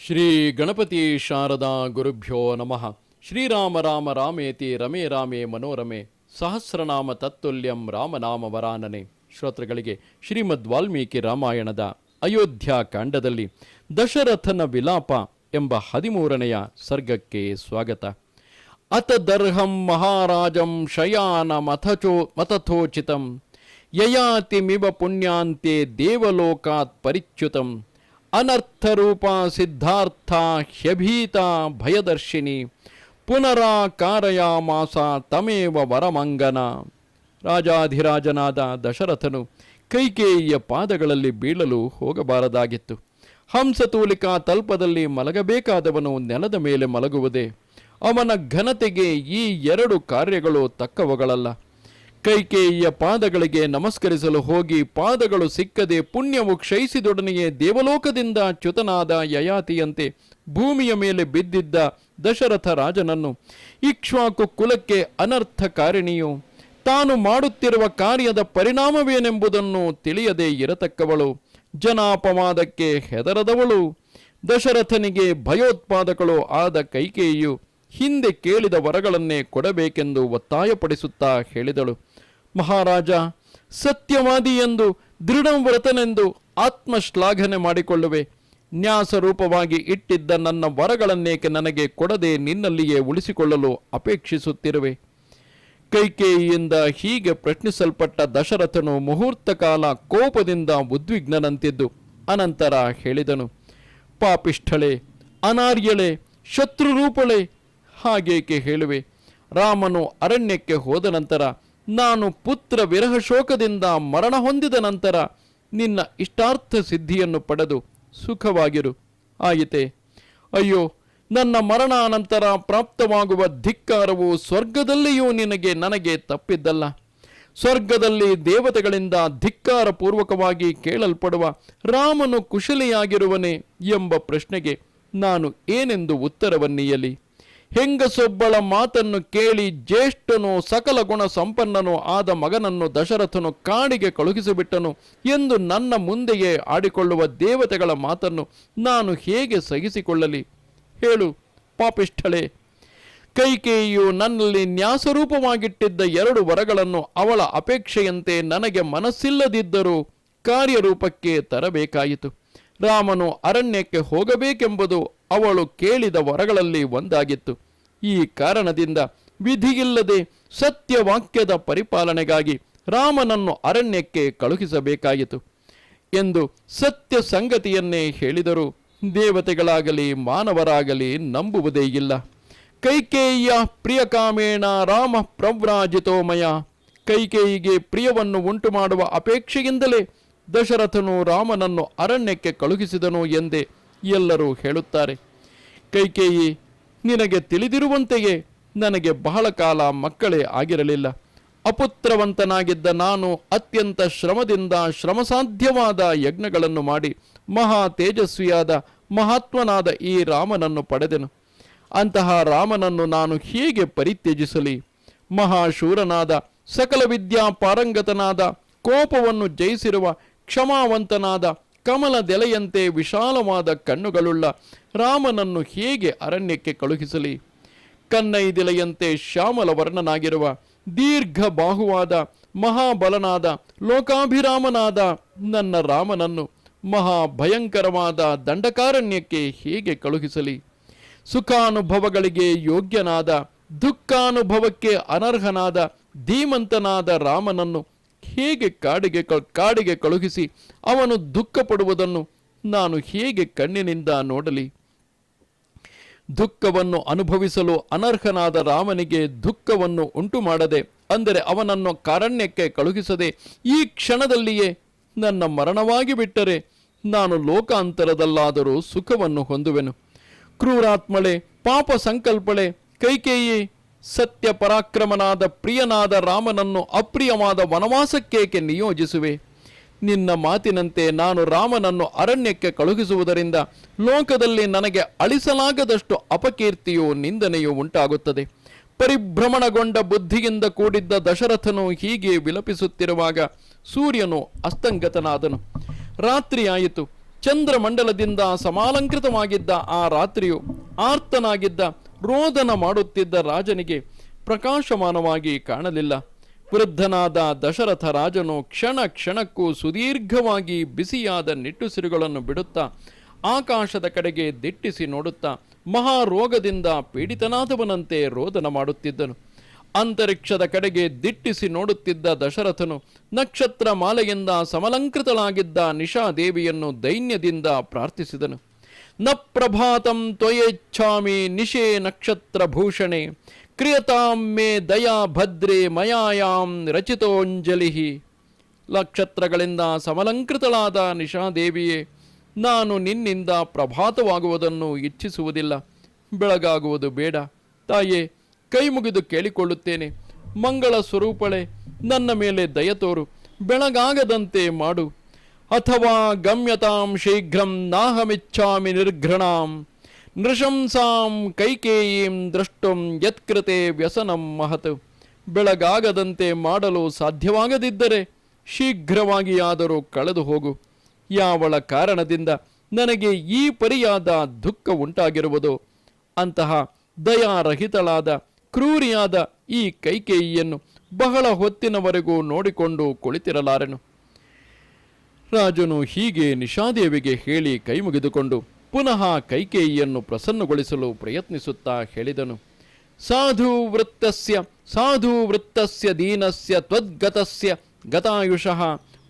ಶ್ರೀ ಗಣಪತಿ ಶಾರದಾ ಗುರುಭ್ಯೋ ನಮಃ. ಶ್ರೀರಾಮ ರಾಮ ರಾಮೇತಿ ರಮೇ ರಾಮೇ ಮನೋರಮೆ ಸಹಸ್ರನಾಮ ತತ್ತುಲ್ಯಂ ರಾಮನಾಮ ವರಾನನೆ. ಶ್ರೋತೃಗಳಿಗೆ ಶ್ರೀಮದ್ ವಾಲ್ಮೀಕಿ ರಾಮಾಯಣದ ಅಯೋಧ್ಯ ಕಾಂಡದಲ್ಲಿ ದಶರಥನ ವಿಲಾಪ ಎಂಬ 13ನೆಯ ಸರ್ಗಕ್ಕೆ ಸ್ವಾಗತ. ಅತದರ್ಹಂ ಮಹಾರಾಜಂ ಶಯಾನ ಮತಥೋಚಿತಂ ಯಯಾತಿಮಿವ ಪುಣ್ಯಾಂತೆ ದೇವಲೋಕಾತ್ ಪರಿಚ್ಯುತಂ ಅನರ್ಥರೂಪ ಸಿದ್ಧಾರ್ಥ ಹ್ಯಭೀತ ಭಯದರ್ಶಿನಿ ಪುನರಾಕಾರಯಾಮಾಸ ತಮೇವ ವರಮಂಗನ. ರಾಜಾಧಿರಾಜನಾದ ದಶರಥನು ಕೈಕೇಯಿಯ ಪಾದಗಳಲ್ಲಿ ಬೀಳಲು ಹೋಗಬಾರದಾಗಿತ್ತು. ಹಂಸತೂಲಿಕಾ ತಲ್ಪದಲ್ಲಿ ಮಲಗಬೇಕಾದವನು ನೆಲದ ಮೇಲೆ ಮಲಗುವುದೇ? ಅವನ ಘನತೆಗೆ ಈ 2 ಕಾರ್ಯಗಳು ತಕ್ಕವುಗಳಲ್ಲ. ಕೈಕೇಯಿಯ ಪಾದಗಳಿಗೆ ನಮಸ್ಕರಿಸಲು ಹೋಗಿ ಪಾದಗಳು ಸಿಕ್ಕದೆ ಪುಣ್ಯವು ಕ್ಷಯಿಸಿದೊಡನೆಯೇ ದೇವಲೋಕದಿಂದ ಚ್ಯುತನಾದ ಯಯಾತಿಯಂತೆ ಭೂಮಿಯ ಮೇಲೆ ಬಿದ್ದಿದ್ದ ದಶರಥ ರಾಜನನ್ನು ಇಕ್ಷ್ವಾಕು ಕುಲಕ್ಕೆ ಅನರ್ಥಕಾರಿಣಿಯು ತಾನು ಮಾಡುತ್ತಿರುವ ಕಾರ್ಯದ ಪರಿಣಾಮವೇನೆಂಬುದನ್ನು ತಿಳಿಯದೆ ಇರತಕ್ಕವಳು, ಜನಾಪವಾದಕ್ಕೆ ಹೆದರದವಳು, ದಶರಥನಿಗೆ ಭಯೋತ್ಪಾದಕಳು ಆದ ಕೈಕೇಯಿಯು ಹಿಂದೆ ಕೇಳಿದ ವರಗಳನ್ನೇ ಕೊಡಬೇಕೆಂದು ಒತ್ತಾಯಪಡಿಸುತ್ತಾ ಹೇಳಿದಳು. ಮಹಾರಾಜ, ಸತ್ಯವಾದಿ ಎಂದು ದೃಢವ್ರತನೆಂದು ಆತ್ಮಶ್ಲಾಘನೆ ಮಾಡಿಕೊಳ್ಳುವೆ. ನ್ಯಾಸರೂಪವಾಗಿ ಇಟ್ಟಿದ್ದ ನನ್ನ ವರಗಳನ್ನೇಕೆ ನನಗೆ ಕೊಡದೆ ನಿನ್ನಲ್ಲಿಯೇ ಉಳಿಸಿಕೊಳ್ಳಲು ಅಪೇಕ್ಷಿಸುತ್ತಿರುವೆ? ಕೈಕೇಯಿಯಿಂದ ಹೀಗೆ ಪ್ರಶ್ನಿಸಲ್ಪಟ್ಟ ದಶರಥನು ಮುಹೂರ್ತ ಕಾಲ ಕೋಪದಿಂದ ಉದ್ವಿಗ್ನನಂತಿದ್ದು ಅನಂತರ ಹೇಳಿದನು. ಪಾಪಿಷ್ಠಳೆ, ಅನಾರ್ಯಳೆ, ಶತ್ರುರೂಪಳೆ, ಹಾಗೇಕೆ ಹೇಳುವೆ? ರಾಮನು ಅರಣ್ಯಕ್ಕೆ ಹೋದ ನಂತರ, ನಾನು ಪುತ್ರ ವಿರಹ ಶೋಕದಿಂದ ಮರಣ ಹೊಂದಿದ ನಂತರ ನಿನ್ನ ಇಷ್ಟಾರ್ಥ ಸಿದ್ಧಿಯನ್ನು ಪಡೆದು ಸುಖವಾಗಿರು ಆಯಿತೆ. ಅಯ್ಯೋ, ನನ್ನ ಮರಣಾನಂತರ ಪ್ರಾಪ್ತವಾಗುವ ಧಿಕ್ಕಾರವು ಸ್ವರ್ಗದಲ್ಲಿಯೂ ನನಗೆ ತಪ್ಪಿದ್ದಲ್ಲ. ಸ್ವರ್ಗದಲ್ಲಿ ದೇವತೆಗಳಿಂದ ಧಿಕ್ಕಾರ ಪೂರ್ವಕವಾಗಿ ಕೇಳಲ್ಪಡುವ ರಾಮನು ಕುಶಲಿಯಾಗಿರುವನೇ ಎಂಬ ಪ್ರಶ್ನೆಗೆ ನಾನು ಏನೆಂದು ಉತ್ತರವನ್ನೀಯಲಿ? ಹೆಂಗಸೊಬ್ಬಳ ಮಾತನ್ನು ಕೇಳಿ ಜ್ಯೇಷ್ಠನೋ ಸಕಲ ಗುಣ ಸಂಪನ್ನನೋ ಆದ ಮಗನನ್ನು ದಶರಥನು ಕಾಡಿಗೆ ಕಳುಹಿಸಿಬಿಟ್ಟನು ಎಂದು ನನ್ನ ಮುಂದೆಯೇ ಆಡಿಕೊಳ್ಳುವ ದೇವತೆಗಳ ಮಾತನ್ನು ನಾನು ಹೇಗೆ ಸಹಿಸಿಕೊಳ್ಳಲಿ? ಹೇಳು ಪಾಪಿಷ್ಠಳೆ. ಕೈಕೇಯಿಯು ನನ್ನಲ್ಲಿ ನ್ಯಾಸರೂಪವಾಗಿಟ್ಟಿದ್ದ 2 ವರಗಳನ್ನು ಅವಳ ಅಪೇಕ್ಷೆಯಂತೆ ನನಗೆ ಮನಸ್ಸಿಲ್ಲದಿದ್ದರೂ ಕಾರ್ಯರೂಪಕ್ಕೆ ತರಬೇಕಾಯಿತು. ರಾಮನು ಅರಣ್ಯಕ್ಕೆ ಹೋಗಬೇಕೆಂಬುದು ಅವಳು ಕೇಳಿದ ವರಗಳಲ್ಲಿ ಒಂದಾಗಿತ್ತು. ಈ ಕಾರಣದಿಂದ ವಿಧಿಯಿಲ್ಲದೆ ಸತ್ಯವಾಕ್ಯದ ಪರಿಪಾಲನೆಗಾಗಿ ರಾಮನನ್ನು ಅರಣ್ಯಕ್ಕೆ ಕಳುಹಿಸಬೇಕಾಯಿತು ಎಂದು ಸತ್ಯ ಸಂಗತಿಯನ್ನೇ ಹೇಳಿದರೂ ದೇವತೆಗಳಾಗಲಿ ಮಾನವರಾಗಲಿ ನಂಬುವುದೇ ಇಲ್ಲ. ಕೈಕೇಯಿಯ ಪ್ರಿಯಕಾಮೇಣ ರಾಮ ಪ್ರವ್ರಾಜಿತೋಮಯ. ಕೈಕೇಯಿಗೆ ಪ್ರಿಯವನ್ನು ಉಂಟು ಮಾಡುವ ಅಪೇಕ್ಷೆಯಿಂದಲೇ ದಶರಥನು ರಾಮನನ್ನು ಅರಣ್ಯಕ್ಕೆ ಕಳುಹಿಸಿದನು ಎಂದೇ ಎಲ್ಲರೂ ಹೇಳುತ್ತಾರೆ. ಕೈಕೇಯಿ, ನಿನಗೆ ತಿಳಿದಿರುವಂತೆಯೇ ನನಗೆ ಬಹಳ ಕಾಲ ಮಕ್ಕಳೇ ಆಗಿರಲಿಲ್ಲ. ಅಪುತ್ರವಂತನಾಗಿದ್ದ ನಾನು ಅತ್ಯಂತ ಶ್ರಮದಿಂದ ಶ್ರಮಸಾಧ್ಯವಾದ ಯಜ್ಞಗಳನ್ನು ಮಾಡಿ ಮಹಾ ತೇಜಸ್ವಿಯಾದ ಮಹಾತ್ಮನಾದ ಈ ರಾಮನನ್ನು ಪಡೆದೆನು. ಅಂತಹ ರಾಮನನ್ನು ನಾನು ಹೇಗೆ ಪರಿತ್ಯಜಿಸಲಿ? ಮಹಾಶೂರನಾದ ಸಕಲ ವಿದ್ಯಾ ಪಾರಂಗತನಾದ ಕೋಪವನ್ನು ಜಯಿಸಿರುವ ಕ್ಷಮಾವಂತನಾದ ಕಮಲದೆಲೆಯಂತೆ ವಿಶಾಲವಾದ ಕಣ್ಣುಗಳುಳ್ಳ ರಾಮನನ್ನು ಹೇಗೆ ಅರಣ್ಯಕ್ಕೆ ಕಳುಹಿಸಲಿ? ಕನ್ನೈದಿಲೆಯಂತೆ ಶ್ಯಾಮಲ ವರ್ಣನಾಗಿರುವ ದೀರ್ಘ ಬಾಹುವಾದ ಮಹಾಬಲನಾದ ಲೋಕಾಭಿರಾಮನಾದ ನನ್ನ ರಾಮನನ್ನು ಮಹಾಭಯಂಕರವಾದ ದಂಡಕಾರಣ್ಯಕ್ಕೆ ಹೇಗೆ ಕಳುಹಿಸಲಿ? ಸುಖಾನುಭವಗಳಿಗೆ ಯೋಗ್ಯನಾದ ದುಃಖಾನುಭವಕ್ಕೆ ಅನರ್ಹನಾದ ಧೀಮಂತನಾದ ರಾಮನನ್ನು ಹೇಗೆ ಕಾಡಿಗೆ ಕಳುಹಿಸಿ ಅವನು ದುಃಖ ಪಡುವುದನ್ನು ನಾನು ಹೇಗೆ ಕಣ್ಣಿನಿಂದ ನೋಡಲಿ? ದುಃಖವನ್ನು ಅನುಭವಿಸಲು ಅನರ್ಹನಾದ ರಾಮನಿಗೆ ದುಃಖವನ್ನು ಉಂಟು ಮಾಡದೆ, ಅಂದರೆ ಅವನನ್ನು ಕಾರಣ್ಯಕ್ಕೆ ಕಳುಹಿಸದೆ ಈ ಕ್ಷಣದಲ್ಲಿಯೇ ನನ್ನ ಮರಣವಾಗಿ ಬಿಟ್ಟರೆ ನಾನು ಲೋಕಾಂತರದಲ್ಲಾದರೂ ಸುಖವನ್ನು ಹೊಂದುವೆನು. ಕ್ರೂರಾತ್ಮಳೆ, ಪಾಪ ಸಂಕಲ್ಪಳೆ ಕೈಕೇಯಿ, ಸತ್ಯ ಪರಾಕ್ರಮನಾದ ಪ್ರಿಯನಾದ ರಾಮನನ್ನು ಅಪ್ರಿಯವಾದ ವನವಾಸಕ್ಕೇಕೆ ನಿಯೋಜಿಸುವೆ? ನಿನ್ನ ಮಾತಿನಂತೆ ನಾನು ರಾಮನನ್ನು ಅರಣ್ಯಕ್ಕೆ ಕಳುಹಿಸುವುದರಿಂದ ಲೋಕದಲ್ಲಿ ನನಗೆ ಅಳಿಸಲಾಗದಷ್ಟು ಅಪಕೀರ್ತಿಯೂ ನಿಂದನೆಯೂ ಉಂಟಾಗುತ್ತದೆ. ಪರಿಭ್ರಮಣಗೊಂಡ ಬುದ್ಧಿಯಿಂದ ಕೂಡಿದ್ದ ದಶರಥನು ಹೀಗೆ ವಿಲಪಿಸುತ್ತಿರುವಾಗ ಸೂರ್ಯನು ಅಸ್ತಂಗತನಾದನು. ರಾತ್ರಿಯಾಯಿತು. ಚಂದ್ರಮಂಡಲದಿಂದ ಸಮಾಲಂಕೃತವಾಗಿದ್ದ ಆ ರಾತ್ರಿಯು ಆರ್ತನಾಗಿದ್ದ, ರೋದನ ಮಾಡುತ್ತಿದ್ದ ರಾಜನಿಗೆ ಪ್ರಕಾಶಮಾನವಾಗಿ ಕಾಣಲಿಲ್ಲ. ವೃದ್ಧನಾದ ದಶರಥ ರಾಜನು ಕ್ಷಣ ಕ್ಷಣಕ್ಕೂ ಸುದೀರ್ಘವಾಗಿ ಬಿಸಿಯಾದ ನಿಟ್ಟುಸಿರುಗಳನ್ನು ಬಿಡುತ್ತಾ ಆಕಾಶದ ಕಡೆಗೆ ದಿಟ್ಟಿಸಿ ನೋಡುತ್ತಾ ಮಹಾರೋಗದಿಂದ ಪೀಡಿತನಾದವನಂತೆ ರೋದನ ಮಾಡುತ್ತಿದ್ದನು. ಅಂತರಿಕ್ಷದ ಕಡೆಗೆ ದಿಟ್ಟಿಸಿ ನೋಡುತ್ತಿದ್ದ ದಶರಥನು ನಕ್ಷತ್ರ ಮಾಲೆಯಿಂದ ಸಮಲಂಕೃತಳಾಗಿದ್ದ ನಿಶಾದೇವಿಯನ್ನು ದೈನ್ಯದಿಂದ ಪ್ರಾರ್ಥಿಸಿದನು. ನ ಪ್ರಭಾತಂ ತ್ವಯೇಚ್ಛಾಮಿ ನಿಶೇ ನಕ್ಷತ್ರ ಭೂಷಣೆ ಕ್ರಿಯತಾಂ ಮೇ ದಯಾ ಭದ್ರೇ ಮಯಾಯಾಂ ರಚಿತೋಂಜಲಿ. ನಕ್ಷತ್ರಗಳಿಂದ ಸಮಲಂಕೃತಳಾದ ನಿಶಾದೇವಿಯೇ, ನಾನು ನಿನ್ನಿಂದ ಪ್ರಭಾತವಾಗುವುದನ್ನು ಇಚ್ಛಿಸುವುದಿಲ್ಲ, ಬೆಳಗಾಗುವುದು ಬೇಡ. ತಾಯೇ, ಕೈ ಮುಗಿದು ಕೇಳಿಕೊಳ್ಳುತ್ತೇನೆ, ಮಂಗಳ ಸ್ವರೂಪಳೆ, ನನ್ನ ಮೇಲೆ ದಯ ತೋರು, ಬೆಳಗಾಗದಂತೆ ಮಾಡು. ಅಥವಾ ಗಮ್ಯತಾಂ ಶೀಘ್ರಂ ನಾಹಮಿಚ್ಛಾಮಿ ನಿರ್ಘೃಣಾಂ ನೃಶಂಸಾಂ ಕೈಕೇಯೀಂ ದ್ರಷ್ಟುಂ ಯತ್ಕೃತೆ ವ್ಯಸನಂ ಮಹತ್. ಬೆಳಗಾಗದಂತೆ ಮಾಡಲು ಸಾಧ್ಯವಾಗದಿದ್ದರೆ ಶೀಘ್ರವಾಗಿಯಾದರೂ ಕಳೆದು ಹೋಗು. ಯಾವಳ ಕಾರಣದಿಂದ ನನಗೆ ಈ ಪರಿಯಾದ ದುಃಖ ಉಂಟಾಗಿರುವುದೋ ಅಂತಹ ದಯಾರಹಿತಳಾದ ಕ್ರೂರಿಯಾದ ಈ ಕೈಕೇಯಿಯನ್ನು ಬಹಳ ಹೊತ್ತಿನವರೆಗೂ ನೋಡಿಕೊಂಡು ಕುಳಿತಿರಲಾರೆನು. ರಾಜನು ಹೀಗೆ ನಿಶಾದೇವಿಗೆ ಹೇಳಿ ಕೈ ಮುಗಿದುಕೊಂಡು ಪುನಃ ಕೈಕೇಯಿಯನ್ನು ಪ್ರಸನ್ನಗೊಳಿಸಲು ಪ್ರಯತ್ನಿಸುತ್ತಾ ಹೇಳಿದನು. ಸಾಧು ವೃತ್ತಸ್ಯ ದೀನಸ್ಯ ತ್ವದ್ಗತಸ್ಯ ಗತಾಯುಷಃ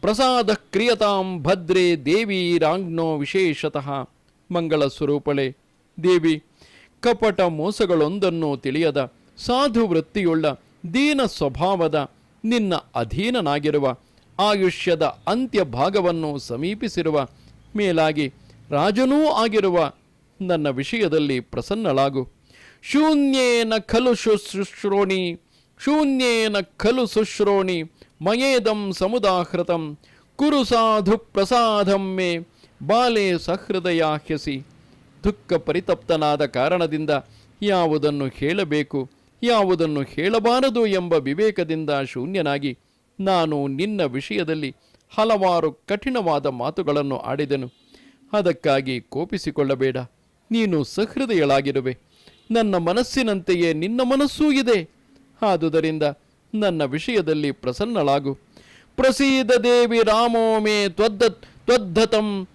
ಪ್ರಸಾದ ಕ್ರಿಯತಾಂ ಭದ್ರೇ ದೇವೀರಾಜ್ಞೋ ವಿಶೇಷತಃ. ಮಂಗಳ ಸ್ವರೂಪಳೆ ದೇವಿ, ಕಪಟ ಮೋಸಗಳೊಂದನ್ನು ತಿಳಿಯದ ಸಾಧು ವೃತ್ತಿಯುಳ್ಳ ದೀನ ಸ್ವಭಾವದ ನಿನ್ನ ಅಧೀನನಾಗಿರುವ ಆಯುಷ್ಯದ ಅಂತ್ಯ ಭಾಗವನ್ನು ಸಮೀಪಿಸಿರುವ ಮೇಲಾಗಿ ರಾಜನೂ ಆಗಿರುವ ನನ್ನ ವಿಷಯದಲ್ಲಿ ಪ್ರಸನ್ನಳಾಗು. ಶೂನ್ಯೇನ ಖಲು ಶುಶ್ರೋಣಿ ಮಯೇದಂ ಸಮುದಾಹೃತಂ ಕುರು ಸಾಧು ಪ್ರಸಾದಂ ಮೇ ಬಾಲೆ ಸಹೃದಯಾಹ್ಯಸಿ. ದುಃಖ ಪರಿತಪ್ತನಾದ ಕಾರಣದಿಂದ ಯಾವುದನ್ನು ಹೇಳಬೇಕು, ಯಾವುದನ್ನು ಹೇಳಬಾರದು ಎಂಬ ವಿವೇಕದಿಂದ ಶೂನ್ಯನಾಗಿ ನಾನು ನಿನ್ನ ವಿಷಯದಲ್ಲಿ ಹಲವಾರು ಕಠಿಣವಾದ ಮಾತುಗಳನ್ನು ಆಡಿದೆನು. ಅದಕ್ಕಾಗಿ ಕೋಪಿಸಿಕೊಳ್ಳಬೇಡ, ನೀನು ಸಹೃದಯಳಾಗಿರುವೆ. ನನ್ನ ಮನಸ್ಸಿನಂತೆಯೇ ನಿನ್ನ ಮನಸ್ಸೂ ಇದೆ. ಆದುದರಿಂದ ನನ್ನ ವಿಷಯದಲ್ಲಿ ಪ್ರಸನ್ನಳಾಗು. ಪ್ರಸೀದ ದೇವಿ ರಾಮೋ ಮೇ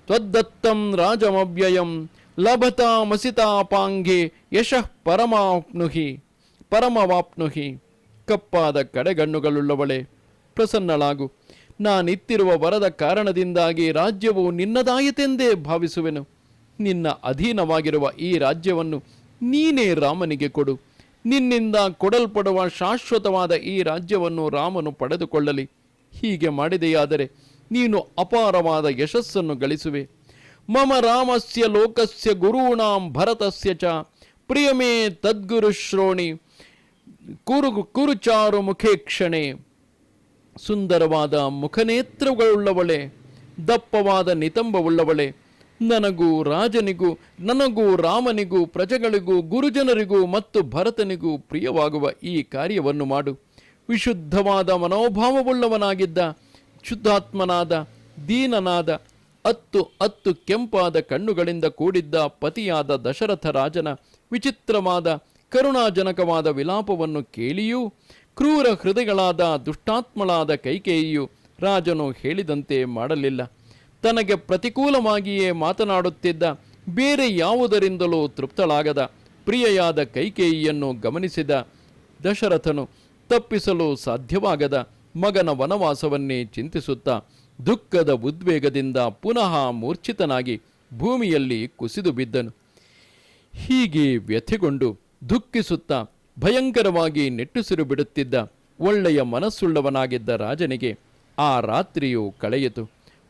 ತ್ವದ್ದತ್ತಂ ರಾಜಮವ್ಯಯಂ ಲಭತಾಮಸಿತಾಪಾಂಗೆ ಯಶಃ ಪರಮವಾಪ್ನುಹಿ. ಕಪ್ಪಾದ ಕಡೆಗಣ್ಣುಗಳುಳ್ಳವಳೆ, ಪ್ರಸನ್ನಳಾಗು. ನಾನಿತ್ತಿರುವ ವರದ ಕಾರಣದಿಂದಾಗಿ ರಾಜ್ಯವು ನಿನ್ನದಾಯಿತೆಂದೇ ಭಾವಿಸುವೆನು. ನಿನ್ನ ಅಧೀನವಾಗಿರುವ ಈ ರಾಜ್ಯವನ್ನು ನೀನೇ ರಾಮನಿಗೆ ಕೊಡು. ನಿನ್ನಿಂದ ಕೊಡಲ್ಪಡುವ ಶಾಶ್ವತವಾದ ಈ ರಾಜ್ಯವನ್ನು ರಾಮನು ಪಡೆದುಕೊಳ್ಳಲಿ. ಹೀಗೆ ಮಾಡಿದೆಯಾದರೆ ನೀನು ಅಪಾರವಾದ ಯಶಸ್ಸನ್ನು ಗಳಿಸುವೆ. ಮಮ ರಾಮಸ್ಯ ಲೋಕಸ್ಯ ಗುರೂಣಾಂ ಭರತಸ್ಯ ಚ ಪ್ರಿಯಮೇ ತದ್ಗುರು ಶ್ರೋಣಿ ಕುರುಚಾರು ಮುಖೇಕ್ಷಣೆ. ಸುಂದರವಾದ ಮುಖನೇತ್ರಗಳುಳ್ಳವಳೆ, ದಪ್ಪವಾದ ನಿತಂಬವುಳ್ಳವಳೆ, ನನಗೂ ರಾಮನಿಗೂ ಪ್ರಜೆಗಳಿಗೂ ಗುರುಜನರಿಗೂ ಮತ್ತು ಭರತನಿಗೂ ಪ್ರಿಯವಾಗುವ ಈ ಕಾರ್ಯವನ್ನು ಮಾಡು. ವಿಶುದ್ಧವಾದ ಮನೋಭಾವವುಳ್ಳವನಾಗಿದ್ದ, ಶುದ್ಧಾತ್ಮನಾದ, ದೀನನಾದ, ಅತ್ತು ಕೆಂಪಾದ ಕಣ್ಣುಗಳಿಂದ ಕೂಡಿದ್ದ ಪತಿಯಾದ ದಶರಥ ರಾಜನ ವಿಚಿತ್ರವಾದ ಕರುಣಾಜನಕವಾದ ವಿಲಾಪವನ್ನು ಕೇಳಿಯೂ ಕ್ರೂರ ಹೃದಯಗಳಾದ ದುಷ್ಟಾತ್ಮಳಾದ ಕೈಕೇಯಿಯು ರಾಜನು ಹೇಳಿದಂತೆ ಮಾಡಲಿಲ್ಲ. ತನಗೆ ಪ್ರತಿಕೂಲವಾಗಿಯೇ ಮಾತನಾಡುತ್ತಿದ್ದ, ಬೇರೆ ಯಾವುದರಿಂದಲೂ ತೃಪ್ತಳಾಗದ ಪ್ರಿಯೆಯಾದ ಕೈಕೇಯಿಯನ್ನು ಗಮನಿಸಿದ ದಶರಥನು ತಪ್ಪಿಸಲು ಸಾಧ್ಯವಾಗದ ಮಗನ ವನವಾಸವನ್ನೇ ಚಿಂತಿಸುತ್ತಾ ದುಃಖದ ಉದ್ವೇಗದಿಂದ ಪುನಃ ಮೂರ್ಛಿತನಾಗಿ ಭೂಮಿಯಲ್ಲಿ ಕುಸಿದು ಬಿದ್ದನು. ಹೀಗೆ ವ್ಯಥೆಗೊಂಡು ದುಃಖಿಸುತ್ತಾ ಭಯಂಕರವಾಗಿ ನಿಟ್ಟುಸಿರು ಬಿಡುತ್ತಿದ್ದ ಒಳ್ಳೆಯ ಮನಸ್ಸುಳ್ಳವನಾಗಿದ್ದ ರಾಜನಿಗೆ ಆ ರಾತ್ರಿಯು ಕಳೆಯಿತು.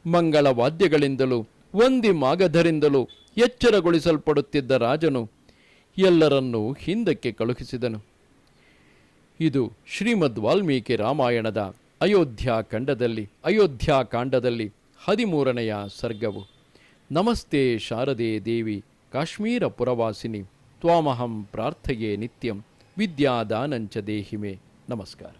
ಮಂಗಳ ವಾದ್ಯಗಳಿಂದಲೂ ವಂದಿ ಮಾಗಧರಿಂದಲೂ ಎಚ್ಚರಗೊಳಿಸಲ್ಪಡುತ್ತಿದ್ದ ರಾಜನು ಎಲ್ಲರನ್ನೂ ಹಿಂದಕ್ಕೆ ಕಳುಹಿಸಿದನು. ಇದು ಶ್ರೀಮದ್ ವಾಲ್ಮೀಕಿ ರಾಮಾಯಣದ ಅಯೋಧ್ಯಾಕಾಂಡದಲ್ಲಿ 13ನೆಯ ಸರ್ಗವು. ನಮಸ್ತೆ ಶಾರದೆ ದೇವಿ ಕಾಶ್ಮೀರ ಪುರವಾಸಿನಿ ತ್ವಾಮಹಂ ಪ್ರಾರ್ಥಯೇ ನಿತ್ಯಂ ವಿದ್ಯಾದಾನಂಚ ದೇಹಿಮೆ. ನಮಸ್ಕಾರ.